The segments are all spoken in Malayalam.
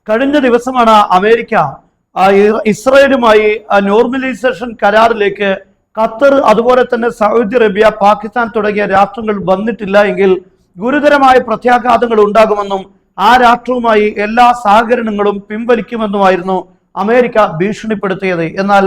കഴിഞ്ഞ ദിവസമാണ് അമേരിക്ക ഇസ്രായേലുമായി നോർമലൈസേഷൻ കരാറിലേക്ക് ഖത്തർ, അതുപോലെ തന്നെ സൗദി അറേബ്യ, പാകിസ്ഥാൻ തുടങ്ങിയ രാഷ്ട്രങ്ങൾ വന്നിട്ടില്ല എങ്കിൽ ഗുരുതരമായ പ്രത്യാഘാതങ്ങൾ ഉണ്ടാകുമെന്നും ആ രാഷ്ട്രവുമായി എല്ലാ സഹകരണങ്ങളും പിൻവലിക്കുമെന്നുമായിരുന്നു അമേരിക്ക ഭീഷണിപ്പെടുത്തിയത്. എന്നാൽ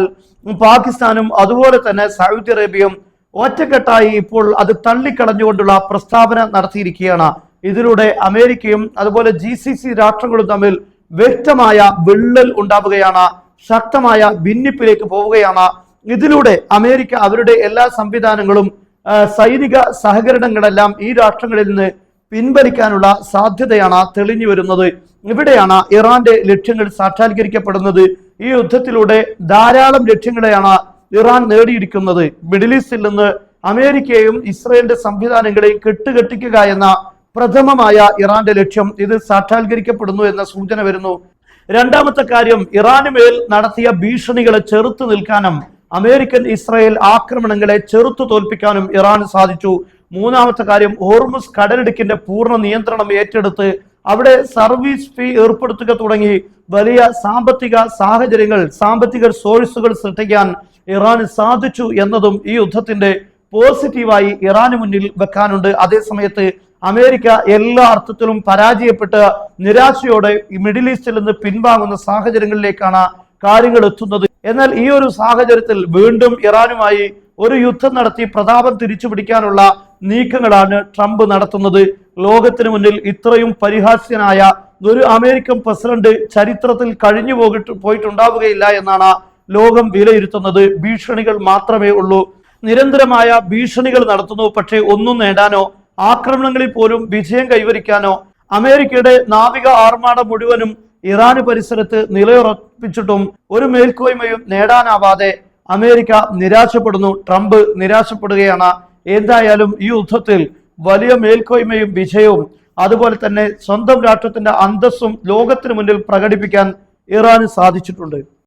പാകിസ്ഥാനും അതുപോലെ തന്നെ സൗദി അറേബ്യയും ഒറ്റക്കെട്ടായി ഇപ്പോൾ അത് തള്ളിക്കളഞ്ഞുകൊണ്ടുള്ള പ്രസ്താവന നടത്തിയിരിക്കുകയാണ്. ഇതിലൂടെ അമേരിക്കയും അതുപോലെ GCC രാഷ്ട്രങ്ങളും തമ്മിൽ വ്യക്തമായ വിള്ളൽ ഉണ്ടാവുകയാണ്, ശക്തമായ ഭിന്നിപ്പിലേക്ക് പോവുകയാണ്. ഇതിലൂടെ അമേരിക്ക അവരുടെ എല്ലാ സംവിധാനങ്ങളും സൈനിക സഹകരണങ്ങളെല്ലാം ഈ രാഷ്ട്രങ്ങളിൽ നിന്ന് പിൻവലിക്കാനുള്ള സാധ്യതയാണ് തെളിഞ്ഞു വരുന്നത്. ഇവിടെയാണ് ഇറാന്റെ ലക്ഷ്യങ്ങൾ സാക്ഷാത്കരിക്കപ്പെടുന്നത്. ഈ യുദ്ധത്തിലൂടെ ധാരാളം ലക്ഷ്യങ്ങളെയാണ് ഇറാൻ നേടിയിരിക്കുന്നത്. മിഡിൽ ഈസ്റ്റിൽ നിന്ന് അമേരിക്കയും ഇസ്രയേലിന്റെ സംവിധാനങ്ങളെയും കെട്ടുകെട്ടിക്കുക എന്ന പ്രഥമമായ ഇറാന്റെ ലക്ഷ്യം ഇത് സാക്ഷാത്കരിക്കപ്പെടുന്നു എന്ന സൂചന വരുന്നു. രണ്ടാമത്തെ കാര്യം, ഇറാന് മേൽ നടത്തിയ ഭീഷണികളെ ചെറുത്തു നിൽക്കാനും അമേരിക്കൻ ഇസ്രായേൽ ആക്രമണങ്ങളെ ചെറുത്തു തോൽപ്പിക്കാനും ഇറാന് സാധിച്ചു. മൂന്നാമത്തെ കാര്യം, ഹോർമുസ് കടലിടുക്കിന്റെ പൂർണ്ണ നിയന്ത്രണം ഏറ്റെടുത്ത് അവിടെ സർവീസ് ഫീ ഏർപ്പെടുത്തുക തുടങ്ങി വലിയ സാമ്പത്തിക സാഹചര്യങ്ങൾ, സാമ്പത്തിക സോഴ്സുകൾ സൃഷ്ടിക്കാൻ ഇറാന് സാധിച്ചു എന്നതും ഈ യുദ്ധത്തിന്റെ പോസിറ്റീവായി ഇറാന് മുന്നിൽ വെക്കാനുണ്ട്. അതേസമയത്ത് അമേരിക്ക എല്ലാ അർത്ഥത്തിലും പരാജയപ്പെട്ട് നിരാശയോടെ മിഡിൽ ഈസ്റ്റിൽ നിന്ന് പിൻവാങ്ങുന്ന സാഹചര്യങ്ങളിലേക്കാണ് കാര്യങ്ങൾ എത്തുന്നത്. എന്നാൽ ഈ ഒരു സാഹചര്യത്തിൽ വീണ്ടും ഇറാനുമായി ഒരു യുദ്ധം നടത്തി പ്രതാപം തിരിച്ചു പിടിക്കാനുള്ള നീക്കങ്ങളാണ് ട്രംപ് നടത്തുന്നത്. ലോകത്തിന് മുന്നിൽ ഇത്രയും പരിഹാസ്യനായ ഒരു അമേരിക്കൻ പ്രസിഡന്റ് ചരിത്രത്തിൽ കഴിഞ്ഞു പോയിട്ടുണ്ടാവുകയില്ല എന്നാണ് ലോകം വിലയിരുത്തുന്നത്. ഭീഷണികൾ മാത്രമേ ഉള്ളൂ, നിരന്തരമായ ഭീഷണികൾ നടത്തുന്നു. പക്ഷേ ഒന്നും നേടാനോ ആക്രമണങ്ങളിൽ പോലും വിജയം കൈവരിക്കാനോ അമേരിക്കയുടെ നാവിക ആർമാഡ മുഴുവനും ഇറാന് പരിസരത്ത് നിലയുറപ്പിച്ചിട്ടും ഒരു മേൽക്കോയ്മയും നേടാനാവാതെ അമേരിക്ക നിരാശപ്പെടുന്നു. ട്രംപ് നിരാശപ്പെടുകയാണ്. എന്തായാലും ഈ യുദ്ധത്തിൽ വലിയ മേൽക്കോയ്മയും വിജയവും അതുപോലെ തന്നെ സ്വന്തം രാഷ്ട്രത്തിന്റെ അന്തസ്സും ലോകത്തിന് മുന്നിൽ പ്രകടിപ്പിക്കാൻ ഇറാന് സാധിച്ചിട്ടുണ്ട്.